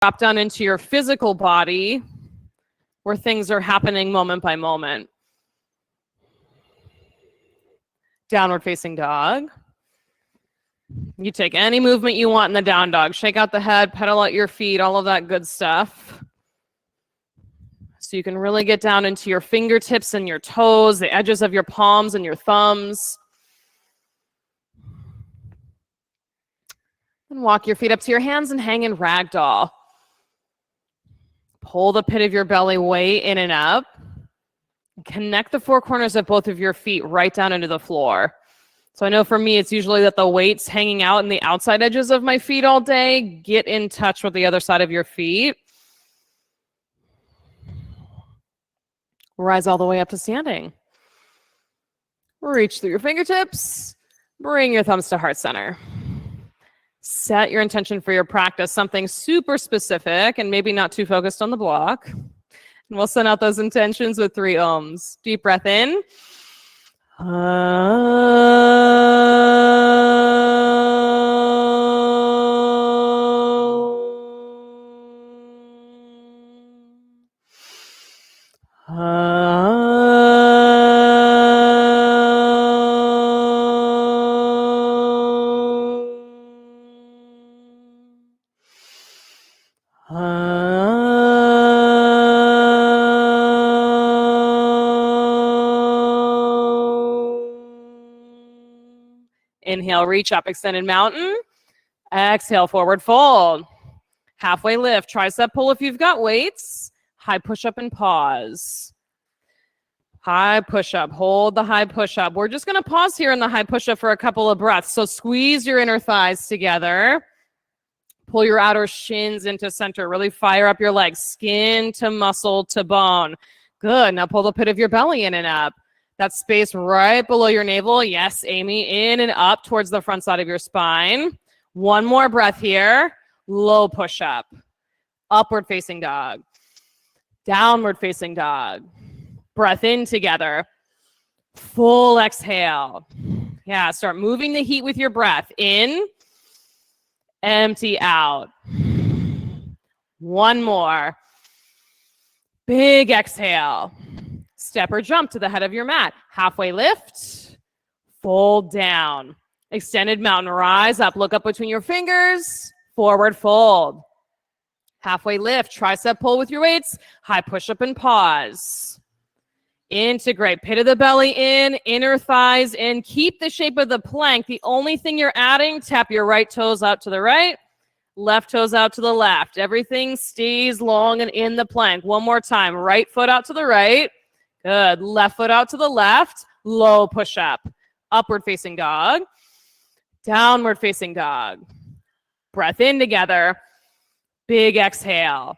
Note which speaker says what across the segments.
Speaker 1: drop down into your physical body where things are happening moment by moment. Downward facing dog. You take any movement you want in the down dog. Shake out the head, pedal out your feet, all of that good stuff. So you can really get down into your fingertips and your toes, the edges of your palms and your thumbs. And walk your feet up to your hands and hang in ragdoll. Pull the pit of your belly way in and up. Connect the four corners of both of your feet right down into the floor. So I know for me, it's usually that the weight's hanging out in the outside edges of my feet all day. Get in touch with the other side of your feet. Rise all the way up to standing. Reach through your fingertips. Bring your thumbs to heart center. Set your intention for your practice, something super specific and maybe not too focused on the block. And we'll send out those intentions with 3 ohms. Deep breath in. Inhale, reach up, extended mountain. Exhale, forward fold. Halfway lift, tricep pull if you've got weights. High push-up and pause. High push-up, hold the high push-up. We're just gonna pause here in the high push-up for a couple of breaths. So squeeze your inner thighs together. Pull your outer shins into center. Really fire up your legs, skin to muscle to bone. Good, now pull the pit of your belly in and up. That space right below your navel. Yes, Amy, in and up towards the front side of your spine. One more breath here. Low push-up. Upward facing dog. Downward facing dog. Breath in together. Full exhale. Yeah, start moving the heat with your breath. In. Empty out. One more. Big exhale. Step or jump to the head of your mat. Halfway lift. Fold down. Extended mountain. Rise up. Look up between your fingers. Forward fold. Halfway lift. Tricep pull with your weights. High push-up and pause. Integrate. Pit of the belly in. Inner thighs in. Keep the shape of the plank. The only thing you're adding, tap your right toes out to the right. Left toes out to the left. Everything stays long and in the plank. One more time. Right foot out to the right. Good. Left foot out to the left. Low push-up. Upward facing dog. Downward facing dog. Breath in together. Big exhale.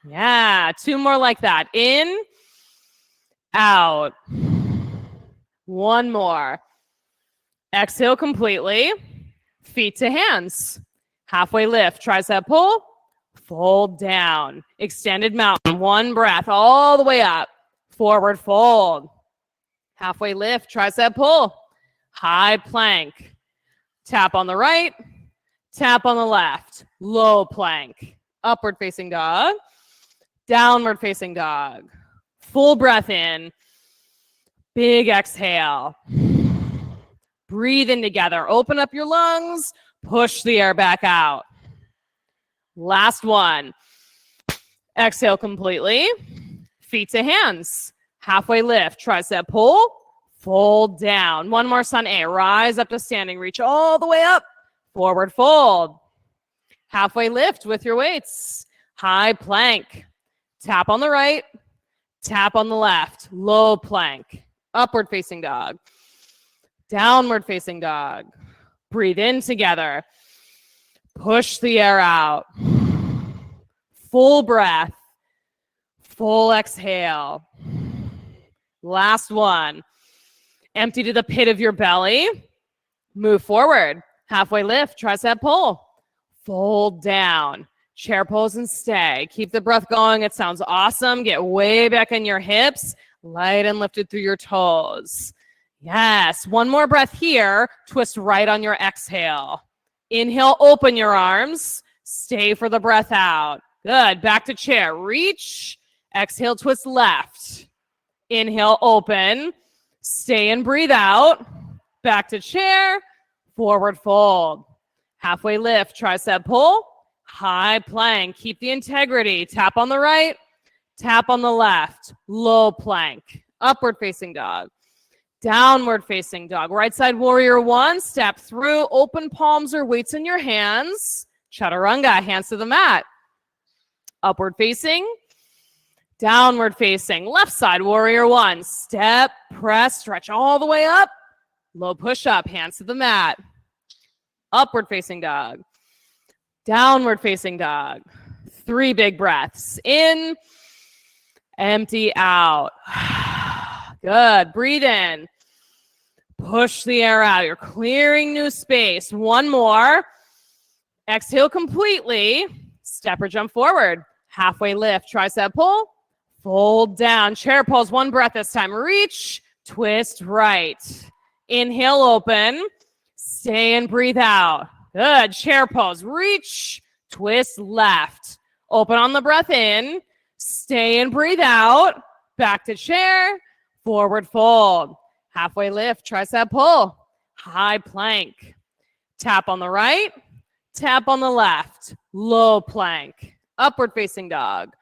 Speaker 1: Yeah. 2 more like that. In. Out. 1 more. Exhale completely. Feet to hands. Halfway lift. Tricep pull. Fold down. Extended mountain. 1 breath all the way up. Forward fold. Halfway lift, tricep pull. High plank. Tap on the right, tap on the left. Low plank. Upward facing dog. Downward facing dog. Full breath in. Big exhale. Breathe in together. Open up your lungs. Push the air back out. Last one. Exhale completely. Feet to hands. Halfway lift. Tricep pull. Fold down. 1 more sun A. Rise up to standing. Reach all the way up. Forward fold. Halfway lift with your weights. High plank. Tap on the right. Tap on the left. Low plank. Upward facing dog. Downward facing dog. Breathe in together. Push the air out. Full breath. Full exhale. Last one. Empty to the pit of your belly. Move forward. Halfway lift. Tricep pull. Fold down. Chair pose and stay. Keep the breath going. It sounds awesome. Get way back in your hips. Light and lifted through your toes. Yes. 1 more breath here. Twist right on your exhale. Inhale, open your arms. Stay for the breath out. Good. Back to chair. Reach. Exhale, twist left. Inhale, open. Stay and breathe out. Back to chair. Forward fold. Halfway lift. Tricep pull. High plank. Keep the integrity. Tap on the right. Tap on the left. Low plank. Upward facing dog. Downward facing dog. Right side warrior one. Step through. Open palms or weights in your hands. Chaturanga. Hands to the mat. Upward facing. Downward facing. Left side warrior one. Step, press, stretch all the way up. Low push up. Hands to the mat. Upward facing dog. Downward facing dog. 3 big breaths. In. Empty out. Good. Breathe in. Push the air out. You're clearing new space. 1 more. Exhale completely. Step or jump forward. Halfway lift. Tricep pull. Fold down. Chair pose. 1 breath this time. Reach. Twist right. Inhale, open. Stay and breathe out. Good. Chair pose. Reach. Twist left. Open on the breath in. Stay and breathe out. Back to chair. Forward fold. Halfway lift. Tricep pull. High plank. Tap on the right. Tap on the left. Low plank. Upward facing dog.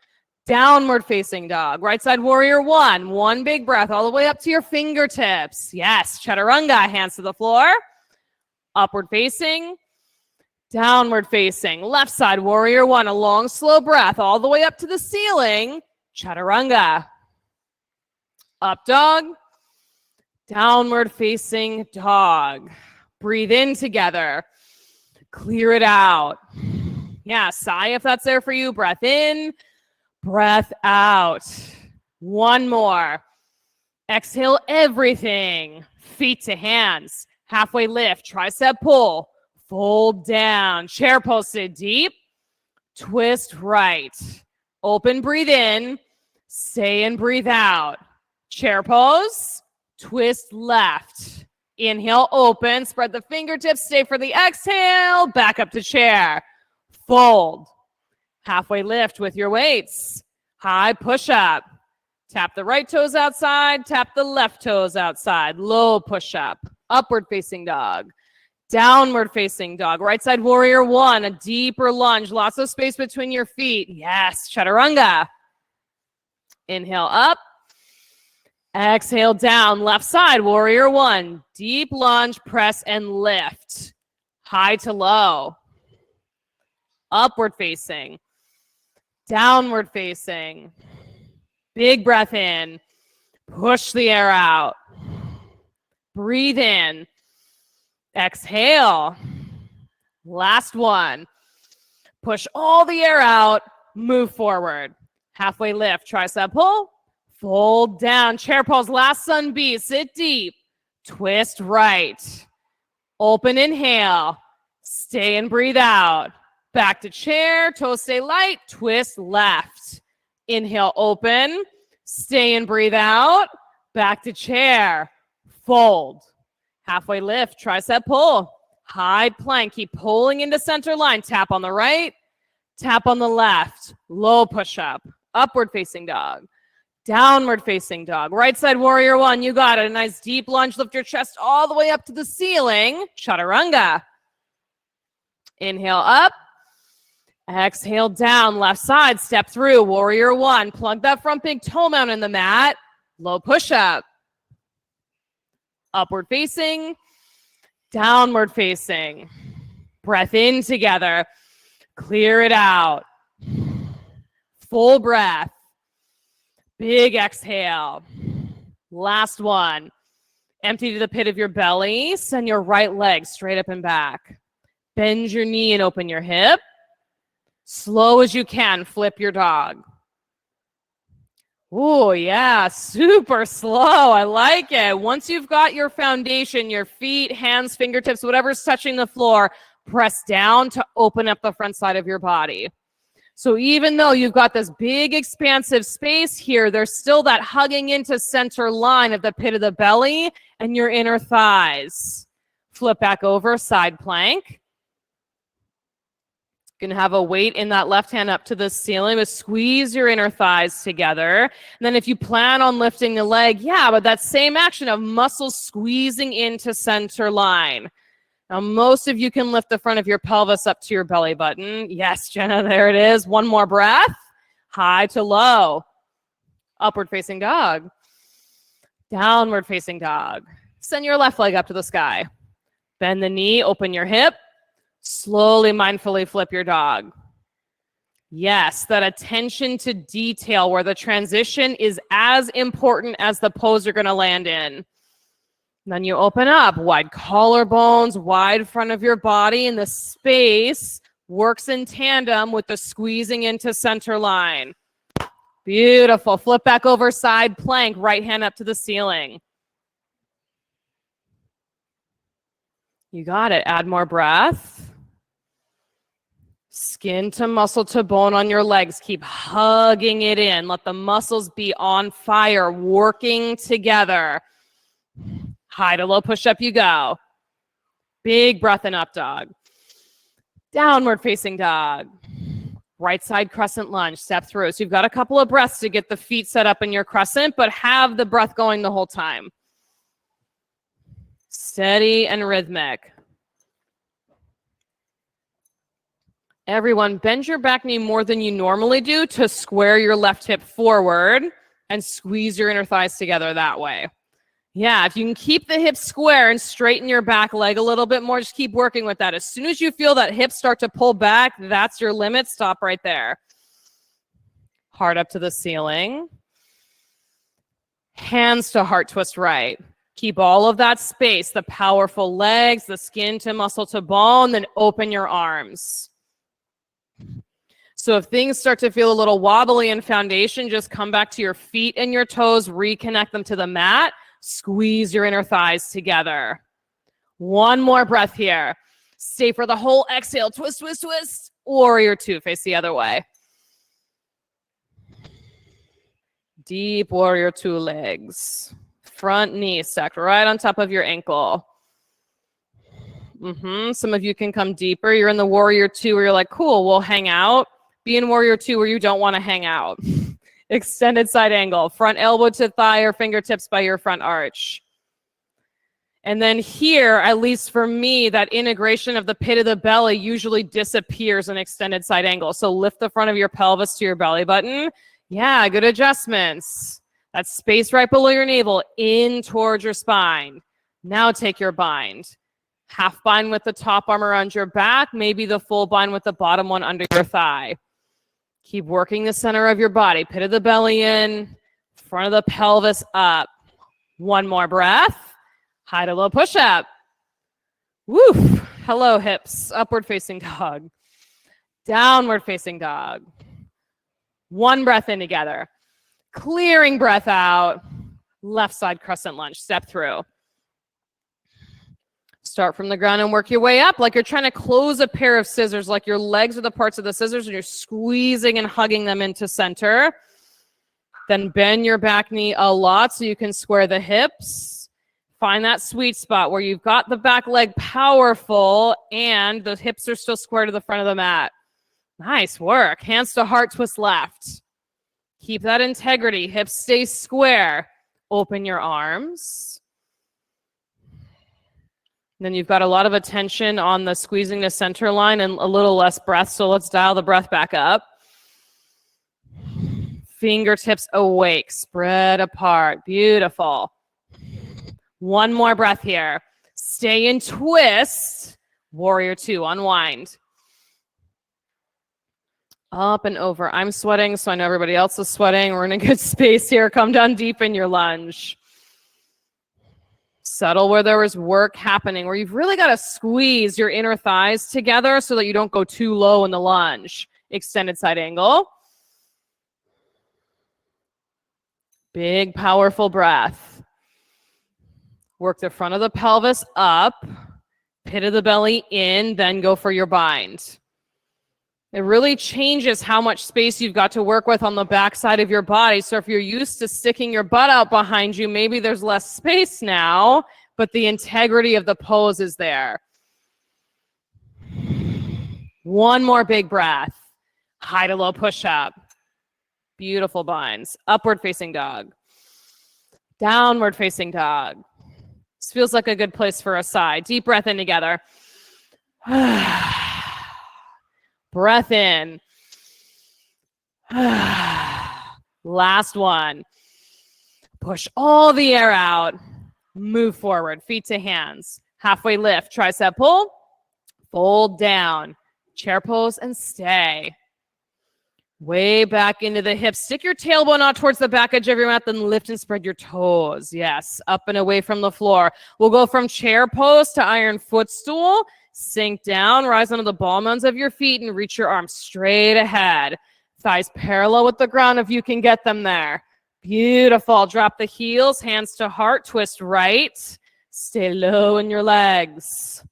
Speaker 1: Downward facing dog. Right side warrior one. 1 big breath all the way up to your fingertips. Yes. Chaturanga. Hands to the floor. Upward facing. Downward facing. Left side warrior one. A long, slow breath all the way up to the ceiling. Chaturanga. Up dog. Downward facing dog. Breathe in together. Clear it out. Yeah, sigh if that's there for you. Breath in. Breath out. 1 more. Exhale everything. Feet to hands. Halfway lift. Tricep pull. Fold down. Chair posted deep. Twist right. Open, breathe in. Stay and breathe out. Chair pose. Twist left. Inhale, open. Spread the fingertips. Stay for the exhale. Back up to chair. Fold. Halfway lift with your weights. High push up. Tap the right toes outside. Tap the left toes outside. Low push up. Upward facing dog. Downward facing dog. Right side warrior one. A deeper lunge. Lots of space between your feet. Yes. Chaturanga. Inhale up. Exhale down. Left side warrior one. Deep lunge. Press and lift. High to low. Upward facing. Downward facing. Big breath in. Push the air out. Breathe in. Exhale. Last one. Push all the air out. Move forward. Halfway lift. Tricep pull. Fold down. Chair pose. Last sun B. Sit deep. Twist right. Open inhale. Stay and breathe out. Back to chair. Toes stay light. Twist left. Inhale, open. Stay and breathe out. Back to chair. Fold. Halfway lift. Tricep pull. High plank. Keep pulling into center line. Tap on the right. Tap on the left. Low push up. Upward facing dog. Downward facing dog. Right side warrior one. You got it. A nice deep lunge. Lift your chest all the way up to the ceiling. Chaturanga. Inhale up. Exhale down. Left side. Step through. Warrior one. Plug that front big toe mound in the mat. Low push up. Upward facing. Downward facing. Breath in together. Clear it out. Full breath. Big exhale. Last one. Empty to the pit of your belly. Send your right leg straight up and back. Bend your knee and open your hip. Slow as you can, flip your dog. Oh, yeah, super slow. I like it. Once you've got your foundation, your feet, hands, fingertips, whatever's touching the floor, press down to open up the front side of your body. So even though you've got this big expansive space here, there's still that hugging into center line of the pit of the belly and your inner thighs. Flip back over, side plank. You can have a weight in that left hand up to the ceiling, but squeeze your inner thighs together. And then if you plan on lifting the leg, yeah, but that same action of muscles squeezing into center line. Now, most of you can lift the front of your pelvis up to your belly button. Yes, Jenna, there it is. One more breath. High to low. Upward facing dog. Downward facing dog. Send your left leg up to the sky. Bend the knee, open your hip. Slowly, mindfully flip your dog. Yes, that attention to detail where the transition is as important as the pose you're going to land in. Then you open up, wide collarbones, wide front of your body, and the space works in tandem with the squeezing into center line. Beautiful. Flip back over side plank, right hand up to the ceiling. You got it. Add more breath. Skin to muscle to bone on your legs. Keep hugging it in. Let the muscles be on fire, working together. High to low push-up you go. Big breath in up dog. Downward facing dog. Right side crescent lunge. Step through. So you've got a couple of breaths to get the feet set up in your crescent, but have the breath going the whole time. Steady and rhythmic. Everyone, bend your back knee more than you normally do to square your left hip forward and squeeze your inner thighs together that way. Yeah, if you can keep the hips square and straighten your back leg a little bit more, just keep working with that. As soon as you feel that hip start to pull back, that's your limit. Stop right there. Heart up to the ceiling. Hands to heart twist right. Keep all of that space, the powerful legs, the skin to muscle to bone, then open your arms. So if things start to feel a little wobbly in foundation, just come back to your feet and your toes, reconnect them to the mat, squeeze your inner thighs together. One more breath here. Stay for the whole exhale. Twist, twist, twist. Warrior two, face the other way. Deep warrior two legs. Front knee stacked right on top of your ankle. Some of you can come deeper. You're in the warrior two where you're like, cool, we'll hang out. Be in warrior two where you don't want to hang out. Extended side angle. Front elbow to thigh or fingertips by your front arch. And then here, at least for me, that integration of the pit of the belly usually disappears in extended side angle. So lift the front of your pelvis to your belly button. Yeah, good adjustments. That space right below your navel in towards your spine. Now take your bind. Half bind with the top arm around your back, maybe the full bind with the bottom one under your thigh. Keep working the center of your body. Pit of the belly in, front of the pelvis up. One more breath. High to low push-up. Woo! Hello, hips. Upward facing dog. Downward facing dog. One breath in together. Clearing breath out. Left side crescent lunge. Step through. Start from the ground and work your way up like you're trying to close a pair of scissors, like your legs are the parts of the scissors and you're squeezing and hugging them into center. Then bend your back knee a lot so you can square the hips. Find that sweet spot where you've got the back leg powerful and the hips are still square to the front of the mat. Nice work. Hands to heart twist left. Keep that integrity. Hips stay square. Open your arms. Then you've got a lot of attention on the squeezing the center line and a little less breath. So let's dial the breath back up. Fingertips awake, spread apart. Beautiful. One more breath here. Stay in twist. Warrior two, unwind. Up and over. I'm sweating, so I know everybody else is sweating. We're in a good space here. Come down deep in your lunge. Settle where there was work happening, where you've really got to squeeze your inner thighs together so that you don't go too low in the lunge. Extended side angle. Big, powerful breath. Work the front of the pelvis up, pit of the belly in, then go for your bind. It really changes how much space you've got to work with on the back side of your body. So if you're used to sticking your butt out behind you, maybe there's less space now, but the integrity of the pose is there. One more big breath. High to low push-up. Beautiful binds. Upward facing dog. Downward facing dog. This feels like a good place for a sigh. Deep breath in together. Breath in. Last one. Push all the air out. Move forward. Feet to hands. Halfway lift. Tricep pull. Fold down. Chair pose and stay. Way back into the hips. Stick your tailbone out towards the back edge of your mat, then lift and spread your toes. Yes, up and away from the floor. We'll go from chair pose to iron footstool. Sink down, rise onto the ball mounds of your feet, and reach your arms straight ahead. Thighs parallel with the ground if you can get them there. Beautiful. Drop the heels, hands to heart, twist right. Stay low in your legs.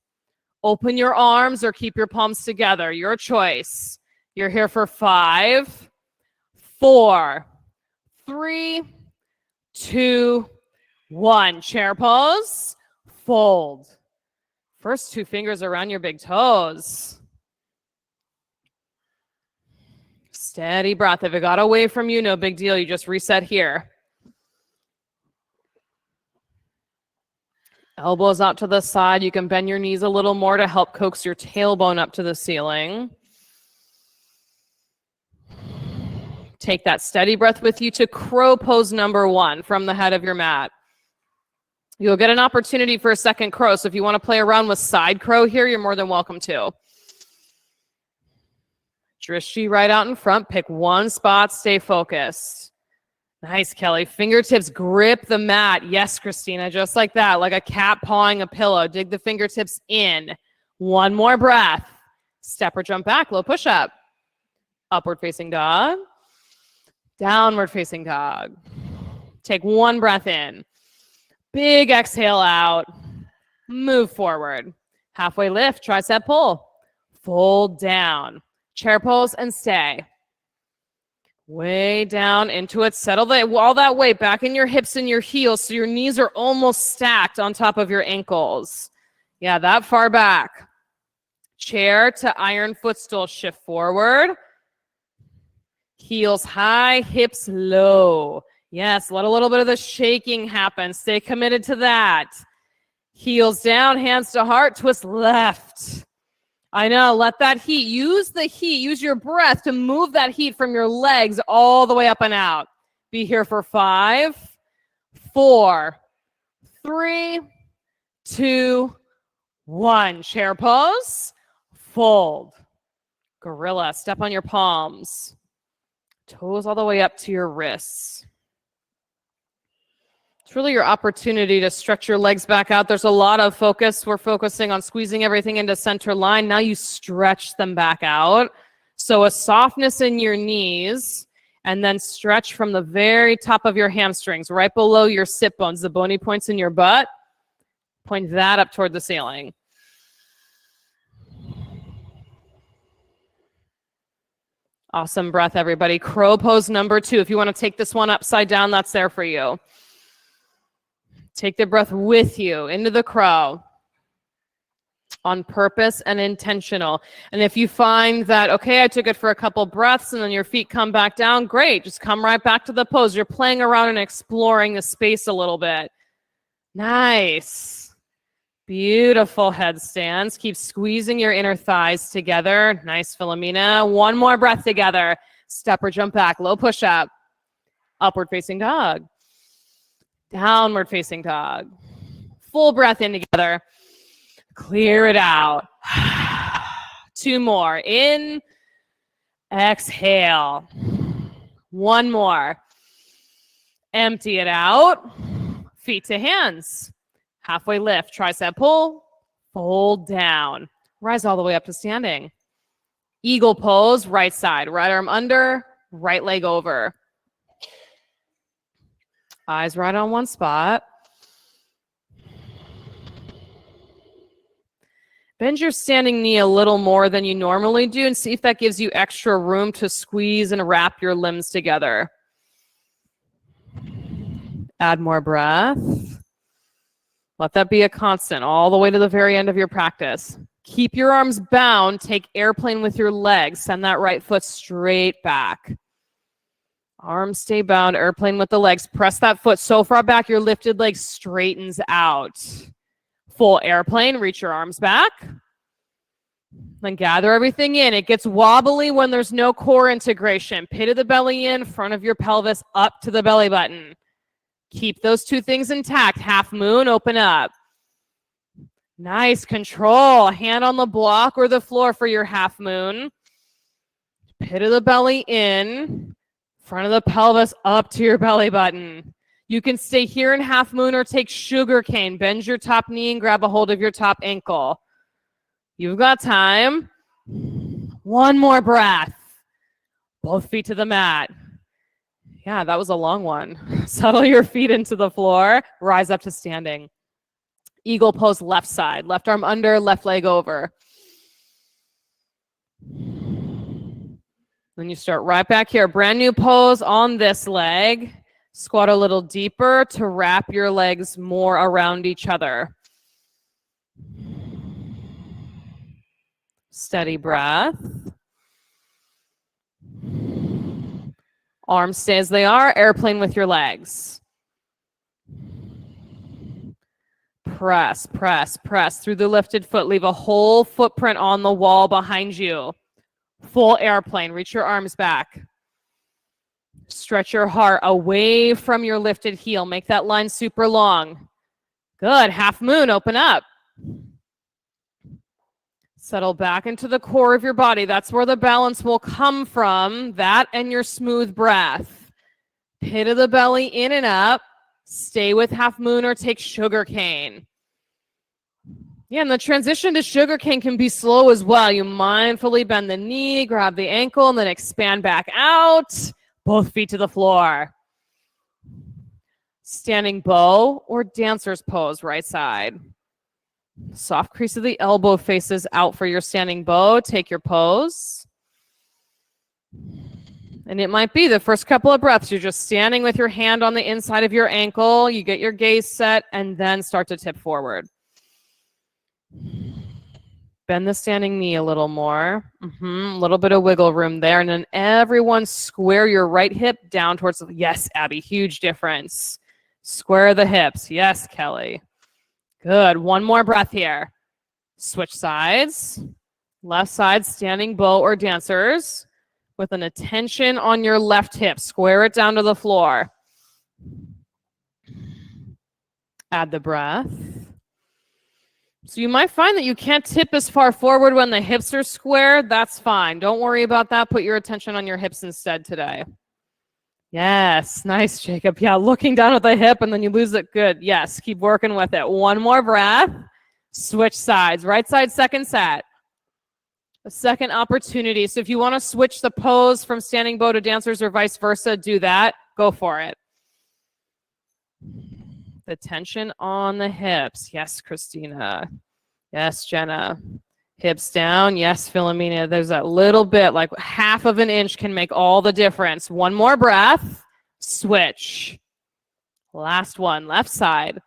Speaker 1: Open your arms or keep your palms together. Your choice. You're here for 5, 4, 3, 2, 1. Chair pose. Fold. First 2 fingers around your big toes. Steady breath. If it got away from you, no big deal. You just reset here. Elbows out to the side. You can bend your knees a little more to help coax your tailbone up to the ceiling. Take that steady breath with you to crow pose number 1 from the head of your mat. You'll get an opportunity for a second crow. So if you want to play around with side crow here, you're more than welcome to. Drishti right out in front. Pick one spot. Stay focused. Nice, Kelly. Fingertips grip the mat. Yes, Christina, just like that, like a cat pawing a pillow. Dig the fingertips in. One more breath. Step or jump back. Low push-up. Upward facing dog. Downward facing dog. Take one breath in. Big exhale out. Move forward. Halfway lift, tricep pull. Fold down. Chair pose and stay. Way down into it. Settle all that weight back in your hips and your heels so your knees are almost stacked on top of your ankles. Yeah, that far back. Chair to iron footstool. Shift forward. Heels high, hips low. Yes, let a little bit of the shaking happen. Stay committed to that. Heels down, hands to heart, twist left. I know, let that heat, use the heat, use your breath to move that heat from your legs all the way up and out. Be here for 5, 4, 3, 2, 1. Chair pose, fold. Gorilla, step on your palms. Toes all the way up to your wrists. It's really your opportunity to stretch your legs back out. There's a lot of focus. We're focusing on squeezing everything into center line. Now you stretch them back out. So a softness in your knees, and then stretch from the very top of your hamstrings, right below your sit bones, the bony points in your butt. Point that up toward the ceiling. Awesome breath, everybody. Crow pose number 2. If you want to take this one upside down, that's there for you. Take the breath with you into the crow on purpose and intentional. And if you find that, okay, I took it for a couple breaths and then your feet come back down, great. Just come right back to the pose. You're playing around and exploring the space a little bit. Nice. Beautiful headstands. Keep squeezing your inner thighs together. Nice, Philomena. One more breath together. Step or jump back. Low push-up. Upward facing dog. Downward facing dog. Full breath in together. Clear it out. 2 more. In. Exhale. 1 more. Empty it out. Feet to hands. Halfway lift, tricep pull, fold down. Rise all the way up to standing. Eagle pose, right side, right arm under, right leg over. Eyes right on one spot. Bend your standing knee a little more than you normally do and see if that gives you extra room to squeeze and wrap your limbs together. Add more breath. Let that be a constant all the way to the very end of your practice. Keep your arms bound. Take airplane with your legs. Send that right foot straight back. Arms stay bound, airplane with the legs. Press that foot so far back, your lifted leg straightens out. Full airplane, reach your arms back. Then gather everything in. It gets wobbly when there's no core integration. Pit of the belly in, front of your pelvis up to the belly button. Keep those two things intact. Half moon, open up. Nice control. Hand on the block or the floor for your half moon. Pit of the belly in, front of the pelvis up to your belly button. You can stay here in half moon or take sugar cane. Bend your top knee and grab a hold of your top ankle. You've got time. One more breath. Both feet to the mat. Yeah, that was a long one. Settle your feet into the floor. Rise up to standing. Eagle pose, left side. Left arm under, left leg over. Then you start right back here. Brand new pose on this leg. Squat a little deeper to wrap your legs more around each other. Steady breath. Arms stay as they are. Airplane with your legs. Press, press, press through the lifted foot. Leave a whole footprint on the wall behind you. Full airplane. Reach your arms back. Stretch your heart away from your lifted heel. Make that line super long. Good. Half moon. Open up. Settle back into the core of your body. That's where the balance will come from. That and your smooth breath. Pit of the belly in and up. Stay with half moon or take sugar cane. Yeah, and the transition to sugar cane can be slow as well. You mindfully bend the knee, grab the ankle, and then expand back out. Both feet to the floor. Standing bow or dancer's pose, right side. Soft crease of the elbow faces out for your standing bow. Take your pose. And it might be the first couple of breaths. You're just standing with your hand on the inside of your ankle. You get your gaze set and then start to tip forward. Bend the standing knee a little more. A little bit of wiggle room there. And then everyone square your right hip down towards the, yes, Abby, huge difference. Square the hips. Yes, Kelly. Good. One more breath here. Switch sides. Left side, standing bow or dancers with an attention on your left hip. Square it down to the floor. Add the breath. So you might find that you can't tip as far forward when the hips are squared. That's fine. Don't worry about that. Put your attention on your hips instead today. Yes. Nice, Jacob. Yeah, looking down at the hip and then you lose it. Good. Yes. Keep working with it. One more breath. Switch sides. Right side, second set. A second opportunity. So if you want to switch the pose from standing bow to dancers or vice versa, do that. Go for it. The tension on the hips. Yes, Christina. Yes, Jenna. Hips down. Yes, Philomena. There's that little bit, like half of an inch can make all the difference. One more breath. Switch. Last one. Left side.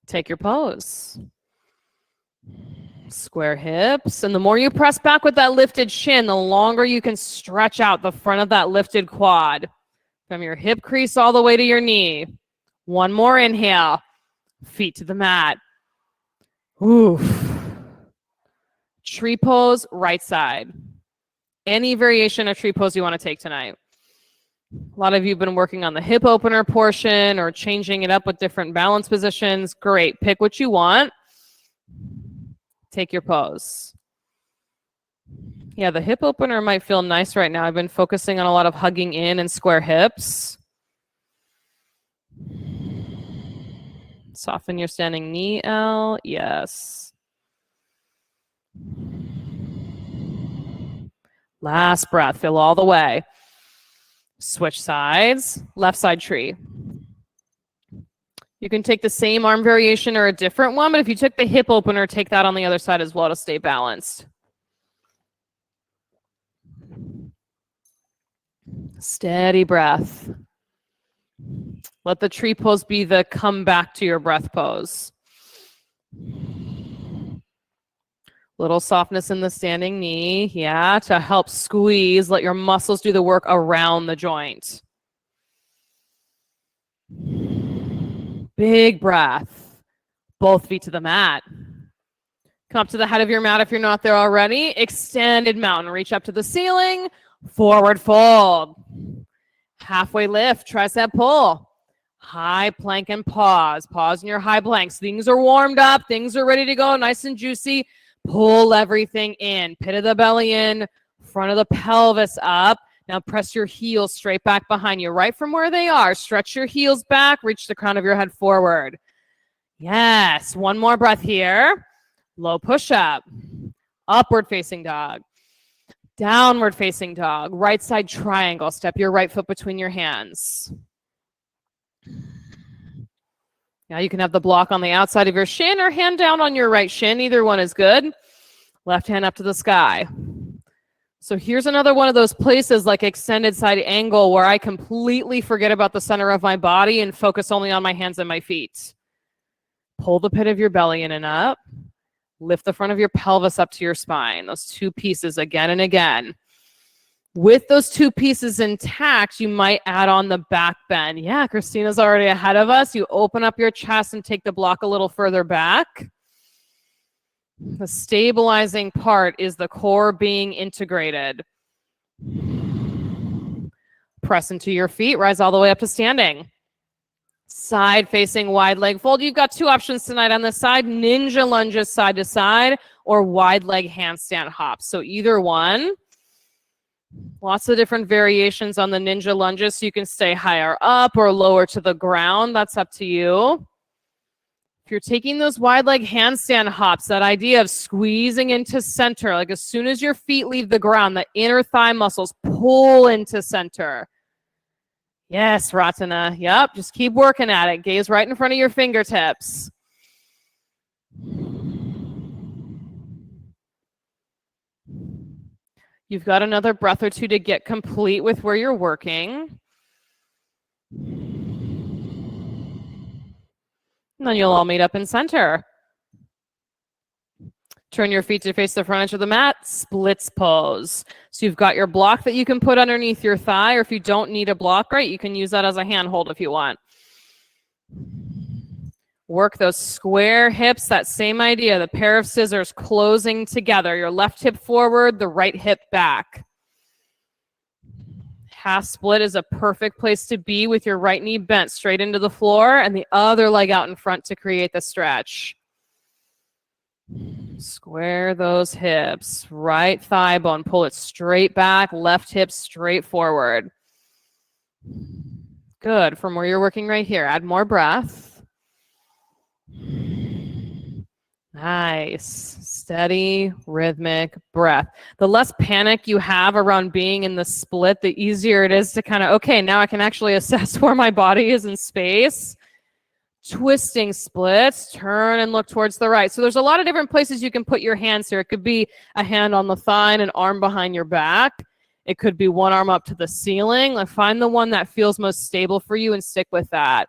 Speaker 1: Take your pose. Square hips. And the more you press back with that lifted shin, the longer you can stretch out the front of that lifted quad. From your hip crease all the way to your knee. One more inhale. Feet to the mat. Oof. Tree pose, right side. Any variation of tree pose you want to take tonight. A lot of you have been working on the hip opener portion or changing it up with different balance positions. Great. Pick what you want. Take your pose. Yeah, the hip opener might feel nice right now. I've been focusing on a lot of hugging in and square hips. Soften your standing knee, L. Yes. Last breath. Fill all the way. Switch sides. Left side tree. You can take the same arm variation or a different one, but if you took the hip opener, take that on the other side as well to stay balanced. Steady breath. Let the tree pose be the come back to your breath pose. Little softness in the standing knee, yeah, to help squeeze. Let your muscles do the work around the joint. Big breath. Both feet to the mat. Come up to the head of your mat if you're not there already. Extended mountain. Reach up to the ceiling. Forward fold. Halfway lift. Tricep pull. High plank and pause. Pause in your high planks. Things are warmed up. Things are ready to go. Nice and juicy. Pull everything in. Pit of the belly in. Front of the pelvis up. Now press your heels straight back behind you, right from where they are. Stretch your heels back. Reach the crown of your head forward. Yes. One more breath here. Low push-up. Upward facing dog. Downward facing dog. Right side triangle. Step your right foot between your hands. Now you can have the block on the outside of your shin or hand down on your right shin. Either one is good. Left hand up to the sky. So here's another one of those places like extended side angle where I completely forget about the center of my body and focus only on my hands and my feet. Pull the pit of your belly in and up. Lift the front of your pelvis up to your spine. Those two pieces again and again. With those two pieces intact, you might add on the back bend. Yeah, Christina's already ahead of us. You open up your chest and take the block a little further back. The stabilizing part is the core being integrated. Press into your feet. Rise all the way up to standing. Side facing wide leg fold. You've got two options tonight on this side. Ninja lunges side to side or wide leg handstand hops. So either one. Lots of different variations on the ninja lunges. So you can stay higher up or lower to the ground. That's up to you. If you're taking those wide leg handstand hops, that idea of squeezing into center, like as soon as your feet leave the ground, the inner thigh muscles pull into center. Yes, Ratana. Yep, just keep working at it. Gaze right in front of your fingertips. You've got another breath or two to get complete with where you're working. And then you'll all meet up in center. Turn your feet to face the front edge of the mat, splits pose. So you've got your block that you can put underneath your thigh, or if you don't need a block, right, you can use that as a handhold if you want. Work those square hips, that same idea, the pair of scissors closing together. Your left hip forward, the right hip back. Half split is a perfect place to be with your right knee bent straight into the floor and the other leg out in front to create the stretch. Square those hips. Right thigh bone, pull it straight back. Left hip straight forward. Good. From where you're working right here, add more breath. Nice. Steady, rhythmic breath. The less panic you have around being in the split, the easier it is to kind of, okay, now I can actually assess where my body is in space. Twisting splits, turn and look towards the right. So there's a lot of different places you can put your hands here. It could be a hand on the thigh and an arm behind your back. It could be one arm up to the ceiling. Like find the one that feels most stable for you and stick with that.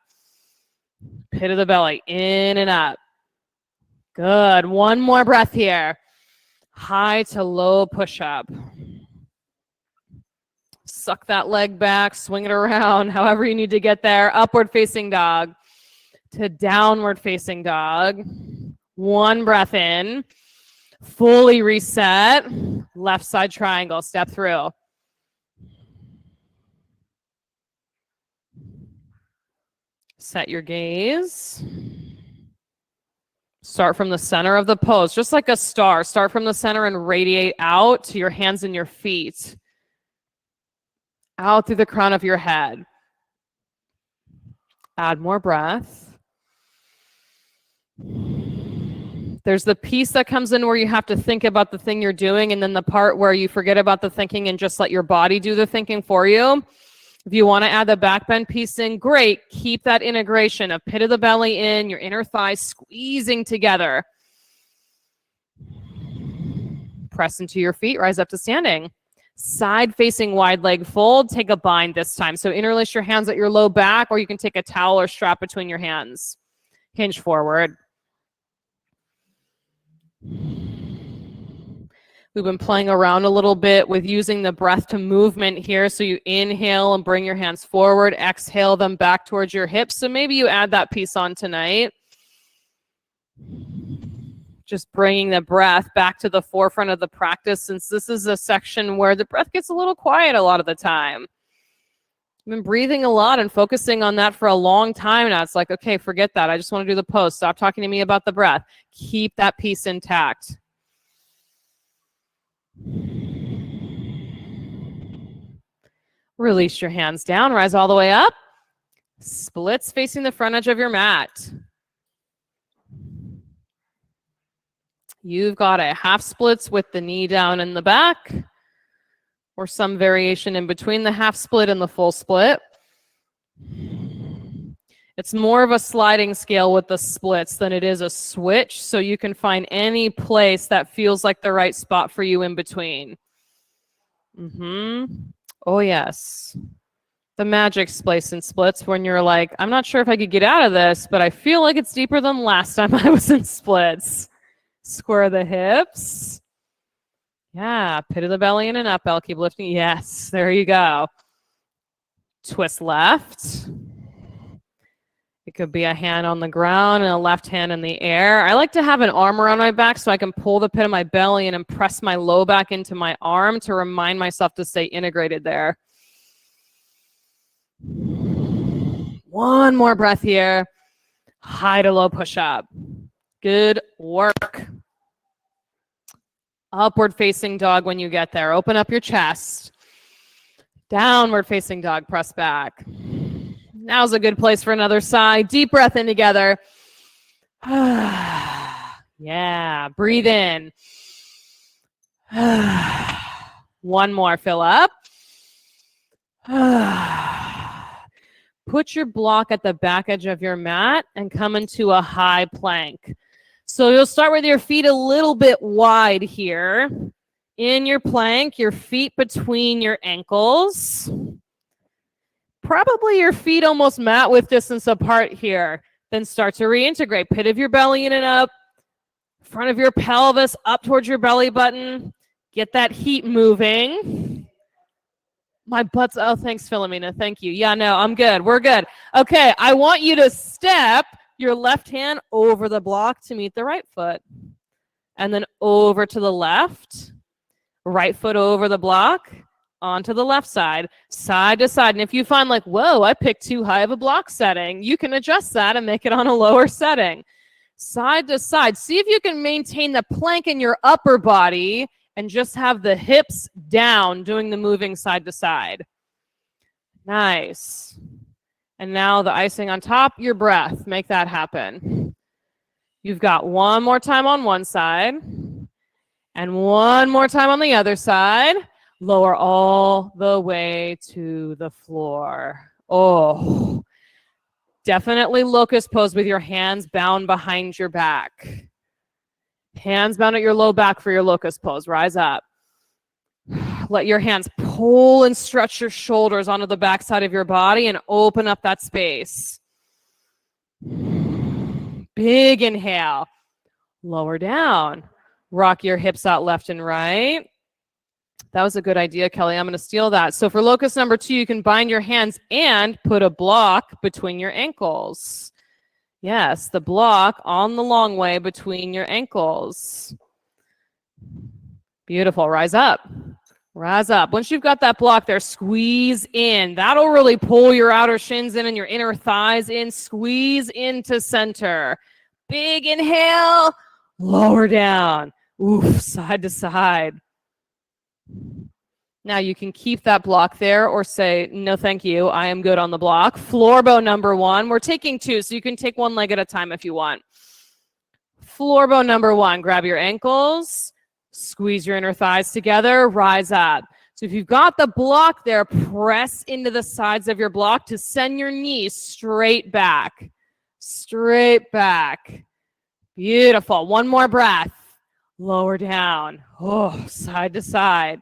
Speaker 1: Pit of the belly, in and up. Good. One more breath here. High to low push-up. Suck that leg back, swing it around, however you need to get there. Upward facing dog to downward facing dog. One breath in. Fully reset. Left side triangle. Step through. Set your gaze. Start from the center of the pose, just like a star. Start from the center and radiate out to your hands and your feet. Out through the crown of your head. Add more breath. There's the piece that comes in where you have to think about the thing you're doing, and then the part where you forget about the thinking and just let your body do the thinking for you. If you want to add the back bend piece in, great. Keep that integration of pit of the belly in, your inner thighs squeezing together. Press into your feet, rise up to standing. Side facing wide leg fold, take a bind this time. So interlace your hands at your low back, or you can take a towel or strap between your hands. Hinge forward. We've been playing around a little bit with using the breath to movement here. So you inhale and bring your hands forward, exhale them back towards your hips. So maybe you add that piece on tonight. Just bringing the breath back to the forefront of the practice, since this is a section where the breath gets a little quiet a lot of the time. I've been breathing a lot and focusing on that for a long time now. It's like, okay, forget that. I just want to do the pose. Stop talking to me about the breath. Keep that piece intact. Release your hands down, rise all the way up. Splits facing the front edge of your mat. You've got a half splits with the knee down in the back, or some variation in between the half split and the full split. It's more of a sliding scale with the splits than it is a switch, so you can find any place that feels like the right spot for you in between. Oh, yes. The magic place in splits when you're like, I'm not sure if I could get out of this, but I feel like it's deeper than last time I was in splits. Square the hips. Yeah, pit of the belly in and up. I'll keep lifting. Yes, there you go. Twist left. It could be a hand on the ground and a left hand in the air. I like to have an arm around my back so I can pull the pit of my belly and press my low back into my arm to remind myself to stay integrated there. One more breath here. High to low push-up. Good work. Upward facing dog when you get there. Open up your chest. Downward facing dog, press back. Now's a good place for another side. Deep breath in together. Yeah, breathe in. One more, fill up. Put your block at the back edge of your mat and come into a high plank. So you'll start with your feet a little bit wide here. In your plank, your feet between your ankles. Probably your feet almost mat width distance apart here. Then start to reintegrate. Pit of your belly in and up. Front of your pelvis up towards your belly button. Get that heat moving. My butt's, oh, thanks, Philomena. Thank you. Yeah, no, I'm good. We're good. Okay, I want you to step your left hand over the block to meet the right foot. And then over to the left. Right foot over the block. Onto the left side. Side to side. And if you find like, whoa, I picked too high of a block setting, you can adjust that and make it on a lower setting. Side to side. See if you can maintain the plank in your upper body and just have the hips down doing the moving side to side. Nice. And now the icing on top, your breath. Make that happen. You've got one more time on one side and one more time on the other side. Lower all the way to the floor. Oh, definitely locust pose with your hands bound behind your back. Hands bound at your low back for your locust pose. Rise up. Let your hands pull and stretch your shoulders onto the back side of your body and open up that space. Big inhale. Lower down. Rock your hips out left and right. That was a good idea, Kelly. I'm going to steal that. So for locust number 2, you can bind your hands and put a block between your ankles. Yes, the block on the long way between your ankles. Beautiful. Rise up. Rise up. Once you've got that block there, squeeze in. That'll really pull your outer shins in and your inner thighs in. Squeeze into center. Big inhale. Lower down. Oof, side to side. Now you can keep that block there or say, no, thank you. I am good on the block. Floor bow number 1. We're taking 2, so you can take one leg at a time if you want. Floor bow number 1. Grab your ankles. Squeeze your inner thighs together. Rise up. So if you've got the block there, press into the sides of your block to send your knees straight back. Straight back. Beautiful. One more breath. Lower down. Oh, side to side.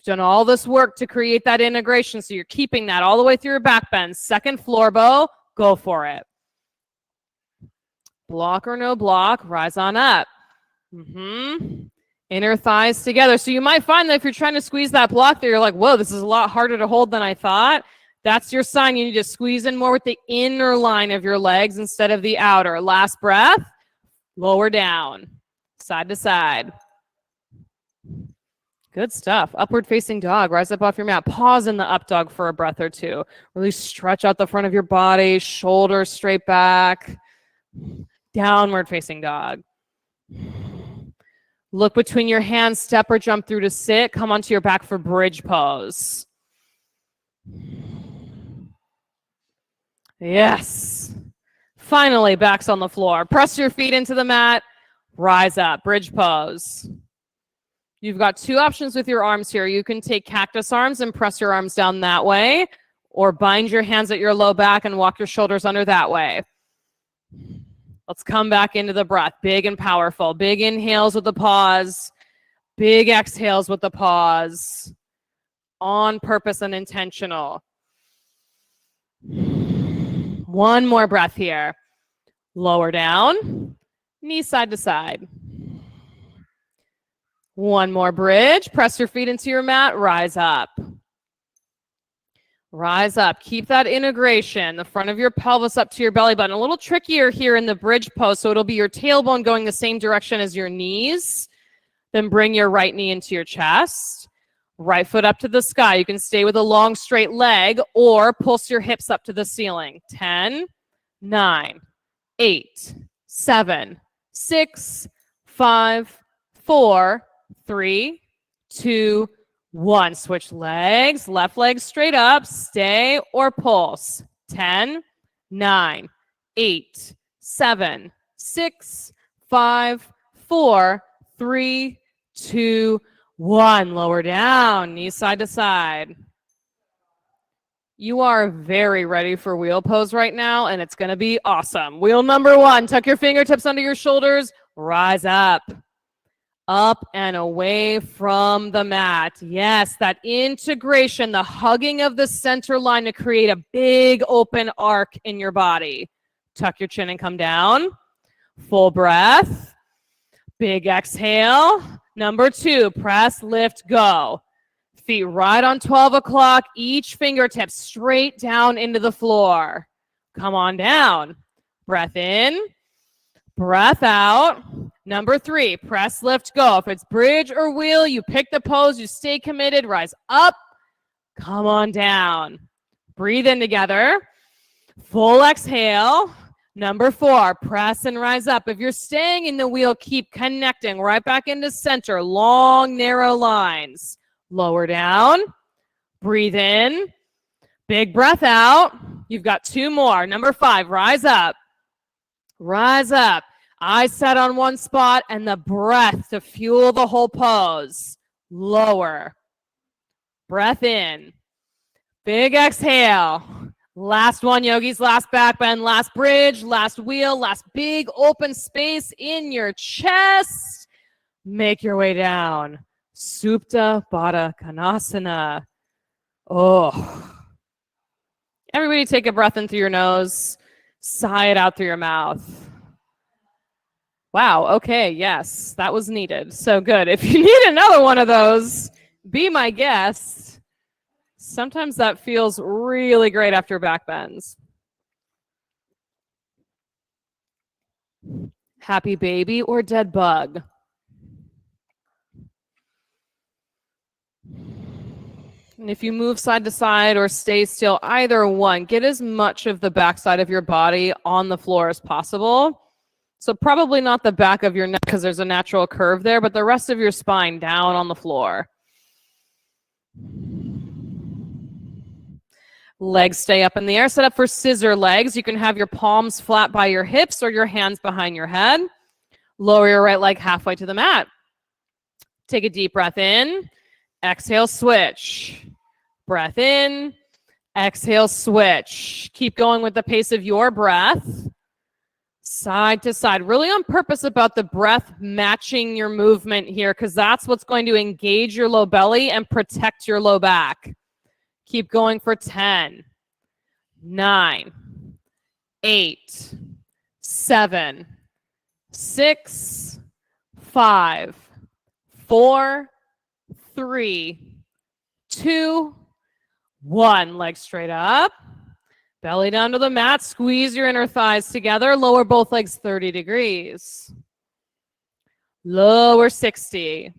Speaker 1: You've done all this work to create that integration, so you're keeping that all the way through your back bend. Second floor bow, go for it. Block or no block, rise on up. Inner thighs together. So you might find that if you're trying to squeeze that block there, you're like, whoa, this is a lot harder to hold than I thought. That's your sign. You need to squeeze in more with the inner line of your legs instead of the outer. Last breath, lower down, side to side. Good stuff. Upward facing dog. Rise up off your mat. Pause in the up dog for a breath or two. Really stretch out the front of your body. Shoulders straight back. Downward facing dog. Look between your hands. Step or jump through to sit. Come onto your back for bridge pose. Yes. Finally, back's on the floor. Press your feet into the mat. Rise up. Bridge pose. You've got two options with your arms here. You can take cactus arms and press your arms down that way, or bind your hands at your low back and walk your shoulders under that way. Let's come back into the breath. Big and powerful. Big inhales with the pause. Big exhales with the pause. On purpose and intentional. One more breath here. Lower down. Knee side to side. One more bridge. Press your feet into your mat. Rise up. Rise up. Keep that integration. The front of your pelvis up to your belly button. A little trickier here in the bridge pose, so it'll be your tailbone going the same direction as your knees. Then bring your right knee into your chest. Right foot up to the sky. You can stay with a long straight leg or pulse your hips up to the ceiling. 10, 9, 8, 7, 6, 5, 4, 3, 2, 1. Switch legs. Left leg straight up. Stay or pulse. 10, 9, 8, 7, 6, 5, 4, 3, 2, 1. Lower down. Knees side to side. You are very ready for wheel pose right now, and it's going to be awesome. Wheel number 1. Tuck your fingertips under your shoulders. Rise up. Up and away from the mat. Yes, that integration, the hugging of the center line to create a big open arc in your body. Tuck your chin and come down. Full breath. Big exhale. Number 2, press, lift, go. Feet right on 12 o'clock. Each fingertip straight down into the floor. Come on down. Breath in. Breath out. Number 3, press, lift, go. If it's bridge or wheel, you pick the pose, you stay committed, rise up, come on down. Breathe in together. Full exhale. Number 4, press and rise up. If you're staying in the wheel, keep connecting right back into center. Long, narrow lines. Lower down. Breathe in. Big breath out. You've got 2 more. Number 5, rise up. Rise up. Eyes set on one spot and the breath to fuel the whole pose. Lower. Breath in. Big exhale. Last one, yogis. Last back bend. Last bridge. Last wheel. Last big open space in your chest. Make your way down. Supta Baddha Konasana. Oh. Everybody take a breath in through your nose. Sigh it out through your mouth. Wow, okay, yes, that was needed. So good. If you need another one of those, be my guest. Sometimes that feels really great after back bends. Happy baby or dead bug? And if you move side to side or stay still, either one, get as much of the backside of your body on the floor as possible. So probably not the back of your neck because there's a natural curve there, but the rest of your spine down on the floor. Legs stay up in the air. Set up for scissor legs. You can have your palms flat by your hips or your hands behind your head. Lower your right leg halfway to the mat. Take a deep breath in. Exhale, switch. Breath in. Exhale, switch. Keep going with the pace of your breath. Side to side, really on purpose about the breath matching your movement here, because that's what's going to engage your low belly and protect your low back. Keep going for 10, 9, 8, 7, 6, 5, 4, 3, 2, 1. Legs straight up. Belly down to the mat. Squeeze your inner thighs together. Lower both legs 30 degrees. Lower 60.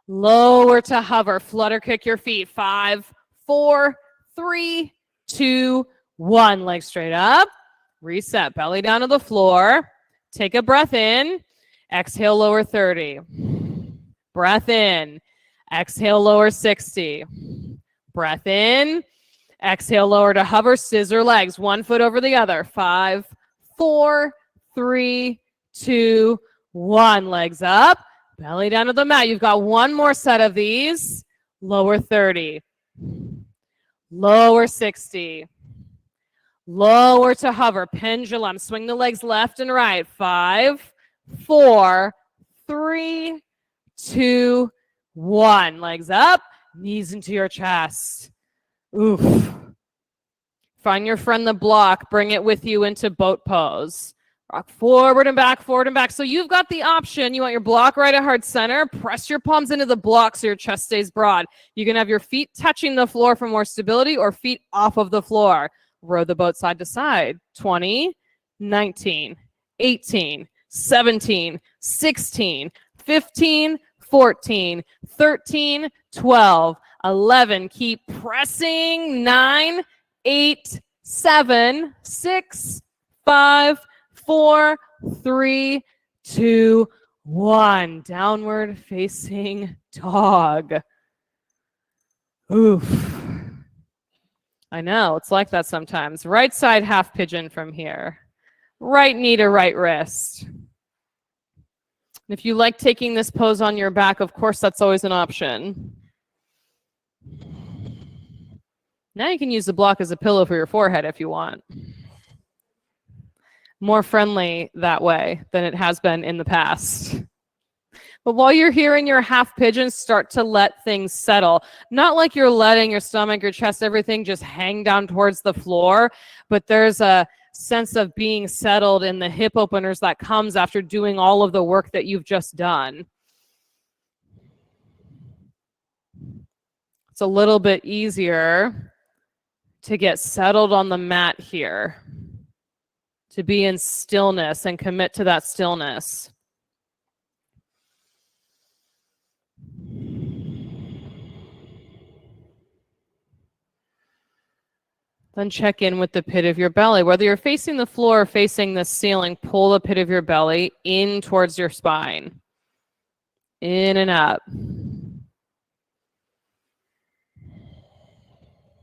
Speaker 1: Lower to hover. Flutter kick your feet. 5, 4, 3, 2, 1. Legs straight up. Reset. Belly down to the floor. Take a breath in. Exhale, lower 30. Breath in. Exhale, lower 60. Breath in. Exhale, lower to hover, scissor legs, 1 foot over the other. 5, 4, 3, 2, 1. Legs up, belly down to the mat. You've got one more set of these. Lower 30, lower 60, lower to hover, pendulum. Swing the legs left and right. 5, 4, 3, 2, 1. Legs up, knees into your chest. Oof. Find your friend the block. Bring it with you into boat pose. Rock forward and back, forward and back. So you've got the option. You want your block right at heart center. Press your palms into the block so your chest stays broad. You can have your feet touching the floor for more stability or feet off of the floor. Row the boat side to side. 20, 19, 18, 17, 16, 15, 14, 13, 12, 11. Keep pressing. 9, 8, 7, 6, 5, 4, 3, 2, 1. Downward facing dog. Oof. I know, it's like that sometimes. Right side half pigeon from here. Right knee to right wrist. If you like taking this pose on your back, of course, that's always an option. Now you can use the block as a pillow for your forehead if you want. More friendly that way than it has been in the past. But while you're here in your half pigeon, start to let things settle. Not like you're letting your stomach, your chest, everything just hang down towards the floor, but there's a sense of being settled in the hip openers that comes after doing all of the work that you've just done. It's a little bit easier to get settled on the mat here, to be in stillness and commit to that stillness. Then check in with the pit of your belly. Whether you're facing the floor or facing the ceiling, pull the pit of your belly in towards your spine. In and up.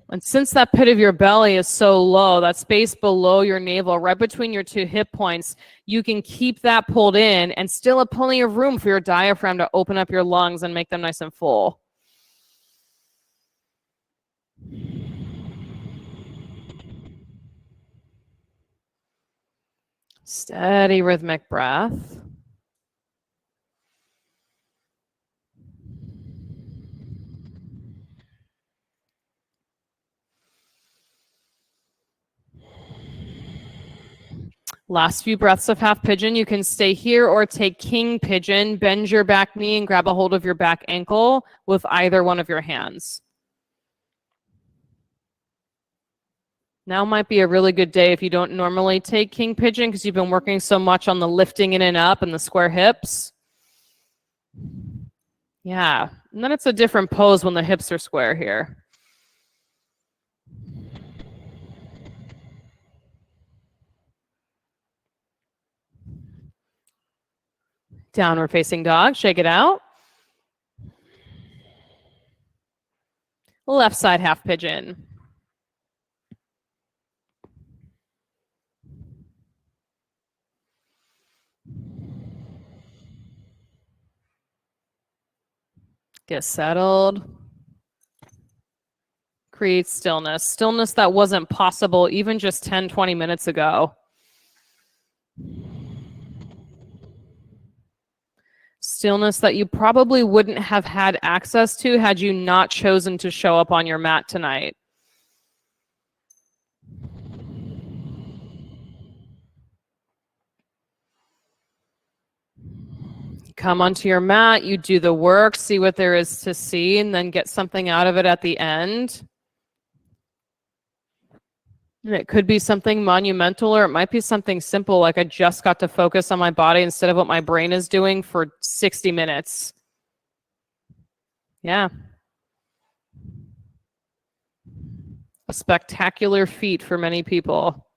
Speaker 1: And since that pit of your belly is so low, that space below your navel, right between your two hip points, you can keep that pulled in and still have plenty of room for your diaphragm to open up your lungs and make them nice and full. Steady rhythmic breath. Last few breaths of half pigeon. You can stay here or take king pigeon. Bend your back knee and grab a hold of your back ankle with either one of your hands. Now might be a really good day if you don't normally take king pigeon because you've been working so much on the lifting in and up and the square hips. Yeah, and then it's a different pose when the hips are square here. Downward facing dog, shake it out. Left side half pigeon. Get settled. Create stillness. Stillness that wasn't possible even just 10, 20 minutes ago. Stillness that you probably wouldn't have had access to had you not chosen to show up on your mat tonight. Come onto your mat, you do the work, see what there is to see, and then get something out of it at the end. And it could be something monumental, or it might be something simple, like I just got to focus on my body instead of what my brain is doing for 60 minutes. Yeah. A spectacular feat for many people.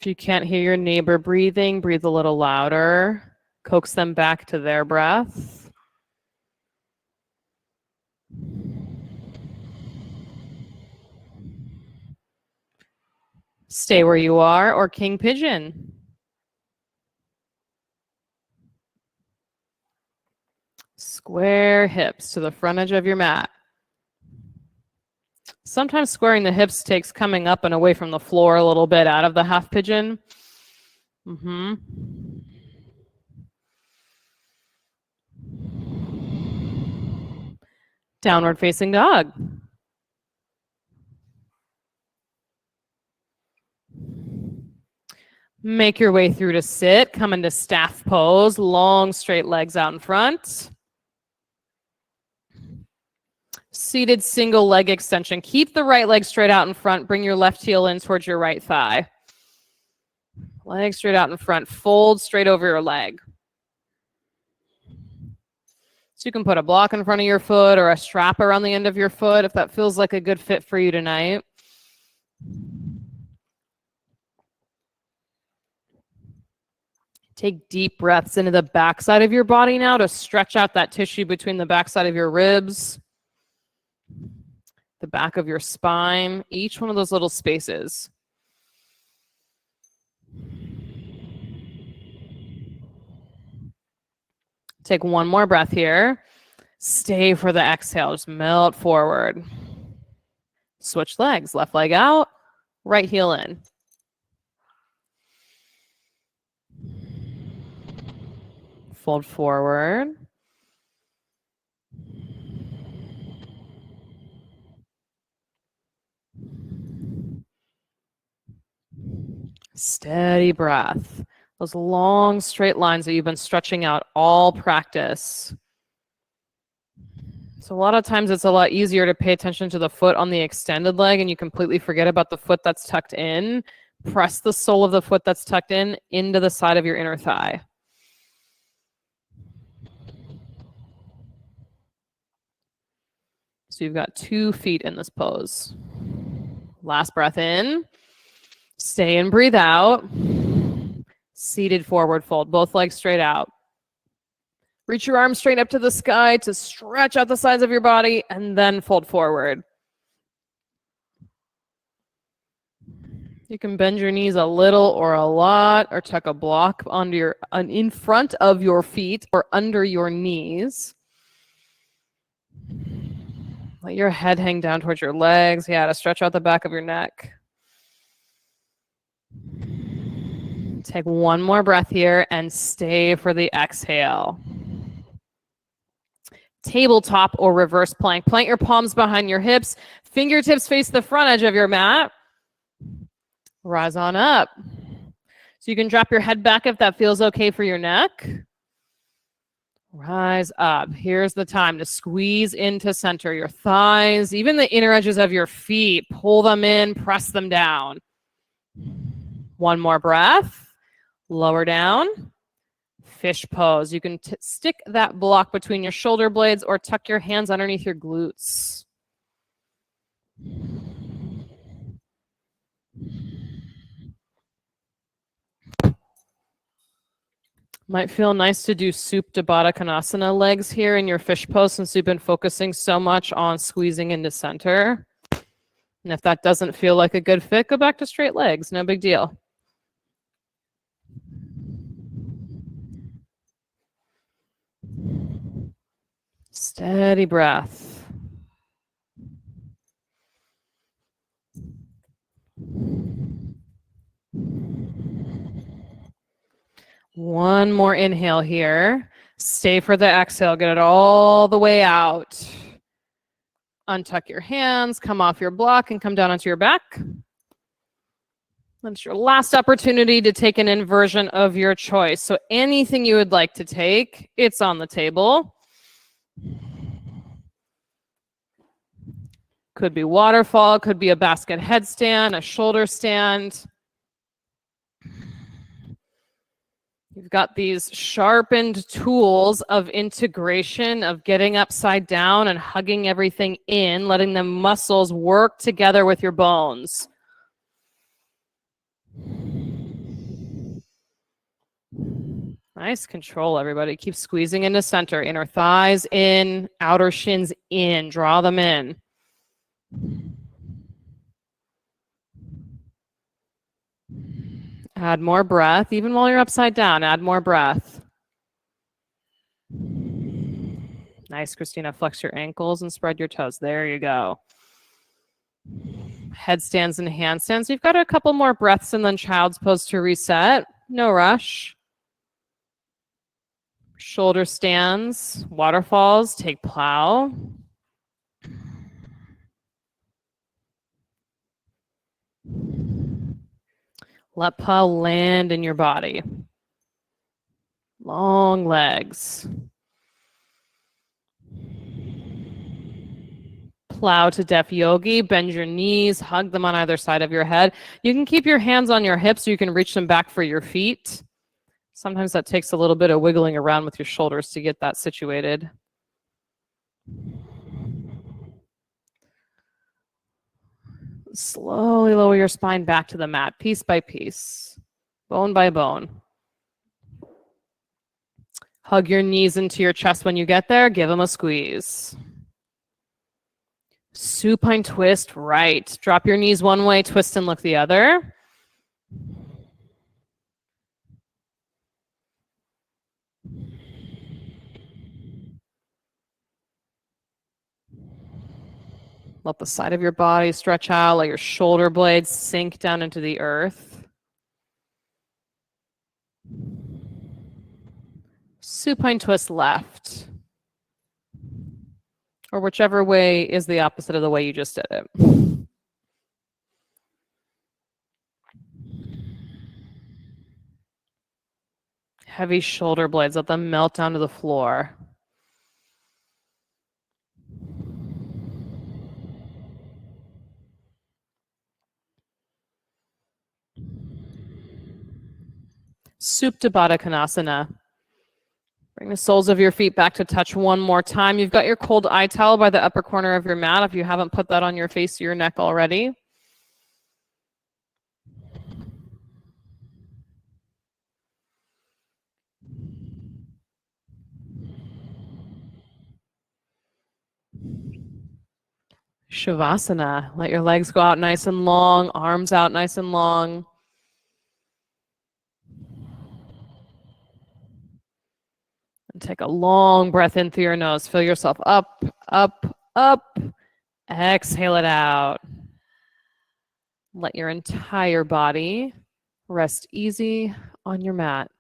Speaker 1: If you can't hear your neighbor breathing, breathe a little louder. Coax them back to their breath. Stay where you are, or king pigeon. Square hips to the front edge of your mat. Sometimes squaring the hips takes coming up and away from the floor a little bit out of the half pigeon. Downward facing dog. Make your way through to sit. Come into staff pose. Long straight legs out in front. Seated single leg extension. Keep the right leg straight out in front. Bring your left heel in towards your right thigh. Leg straight out in front. Fold straight over your leg. So you can put a block in front of your foot or a strap around the end of your foot if that feels like a good fit for you tonight. Take deep breaths into the backside of your body now to stretch out that tissue between the backside of your ribs, the back of your spine, each one of those little spaces. Take one more breath here. Stay for the exhale. Just melt forward. Switch legs. Left leg out, right heel in. Fold forward. Steady breath. Those long straight lines that you've been stretching out all practice. So a lot of times it's a lot easier to pay attention to the foot on the extended leg and you completely forget about the foot that's tucked in. Press the sole of the foot that's tucked in into the side of your inner thigh. So you've got 2 feet in this pose. Last breath in. Stay and breathe out. Seated forward fold, both legs straight out. Reach your arms straight up to the sky to stretch out the sides of your body and then fold forward. You can bend your knees a little or a lot, or tuck a block onto in front of your feet or under your knees. Let your head hang down towards your legs. Yeah, to stretch out the back of your neck. Take one more breath here and stay for the exhale. Tabletop or reverse plank. Plant your palms behind your hips. Fingertips face the front edge of your mat. Rise on up. So you can drop your head back if that feels okay for your neck. Rise up. Here's the time to squeeze into center. Your thighs, even the inner edges of your feet, pull them in, press them down. One more breath. Lower down. Fish pose. You can stick that block between your shoulder blades or tuck your hands underneath your glutes. Might feel nice to do Supta Baddha Konasana legs here in your fish pose since you've been focusing so much on squeezing into center. And if that doesn't feel like a good fit, go back to straight legs. No big deal. Steady breath. One more inhale here. Stay for the exhale. Get it all the way out. Untuck your hands, come off your block, and come down onto your back. That's your last opportunity to take an inversion of your choice. So anything you would like to take, it's on the table. Could be waterfall, could be a basket headstand, a shoulder stand. You've got these sharpened tools of integration, of getting upside down and hugging everything in, letting the muscles work together with your bones. Nice control, everybody. Keep squeezing into center. Inner thighs in, outer shins in. Draw them in. Add more breath. Even while you're upside down, add more breath. Nice, Christina. Flex your ankles and spread your toes. There you go. Headstands and handstands. You've got a couple more breaths and then child's pose to reset. No rush. Shoulder stands, waterfalls, take plow. Let plow land in your body. Long legs. Plow to deaf yogi. Bend your knees, hug them on either side of your head. You can keep your hands on your hips so you can reach them back for your feet. Sometimes that takes a little bit of wiggling around with your shoulders to get that situated. Slowly lower your spine back to the mat, piece by piece, bone by bone. Hug your knees into your chest when you get there. Give them a squeeze. Supine twist right. Drop your knees one way, twist and look the other. Let the side of your body stretch out. Let your shoulder blades sink down into the earth. Supine twist left. Or whichever way is the opposite of the way you just did it. Heavy shoulder blades, let them melt down to the floor. Supta Baddha Konasana. Bring the soles of your feet back to touch one more time. You've got your cold eye towel by the upper corner of your mat if you haven't put that on your face or your neck already. Shavasana. Let your legs go out nice and long, arms out nice and long. And take a long breath in through your nose. Fill yourself up, up, up. Exhale it out. Let your entire body rest easy on your mat.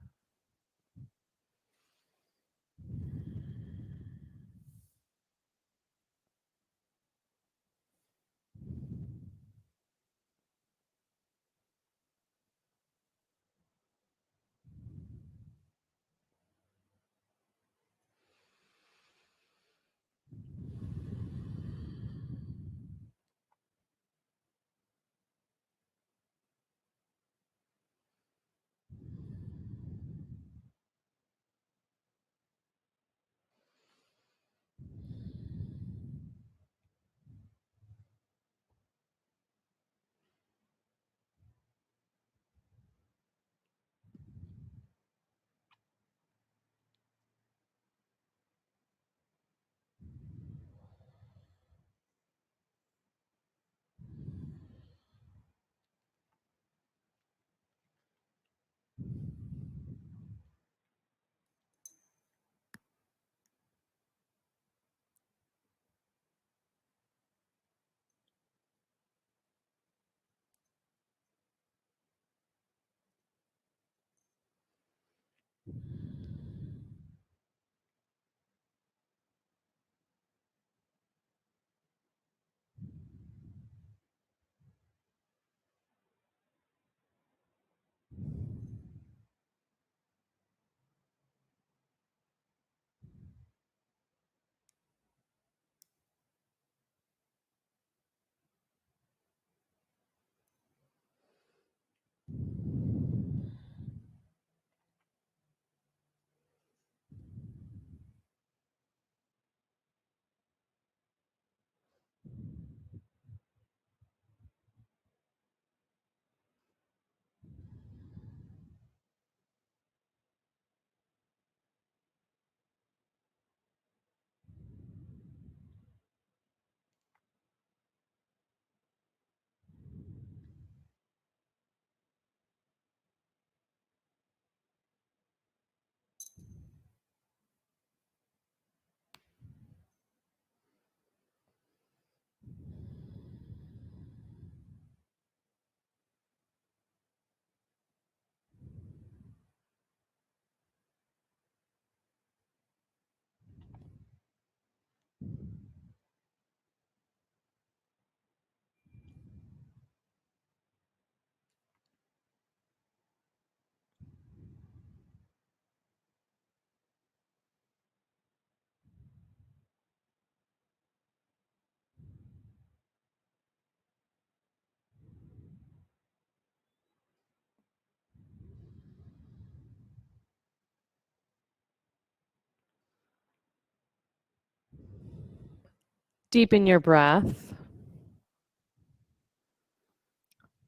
Speaker 1: Deepen your breath.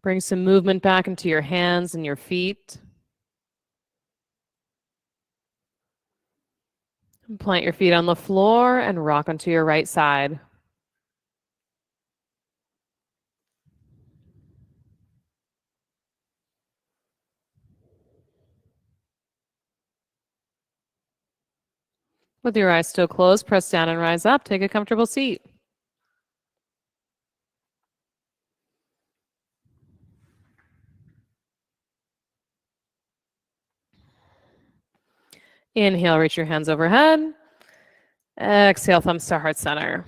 Speaker 1: Bring some movement back into your hands and your feet. Plant your feet on the floor and rock onto your right side. With your eyes still closed, press down and rise up. Take a comfortable seat. Inhale, reach your hands overhead. Exhale, thumbs to heart center.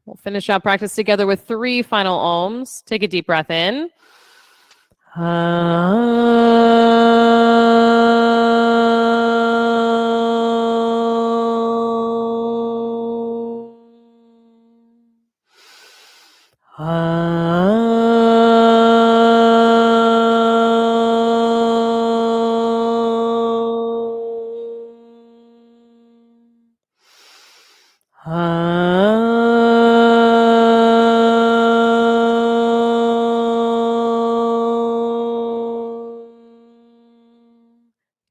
Speaker 1: We'll finish our practice together with 3 final ohms. Take a deep breath in.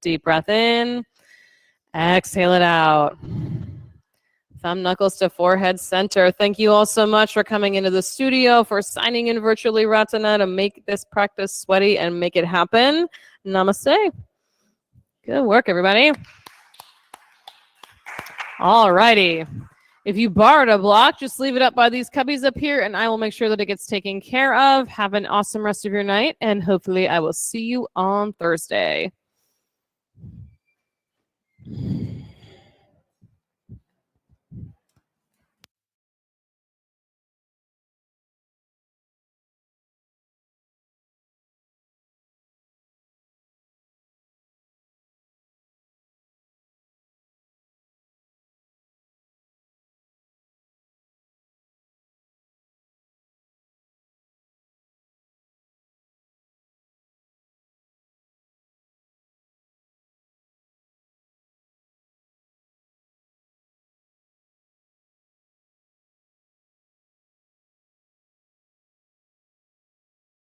Speaker 1: Deep breath in. Exhale it out. Thumb knuckles to forehead center. Thank you all so much for coming into the studio, for signing in virtually, Ratana, to make this practice sweaty and make it happen. Namaste. Good work, everybody. All righty. If you borrowed a block, just leave it up by these cubbies up here, and I will make sure that it gets taken care of. Have an awesome rest of your night, and hopefully I will see you on Thursday.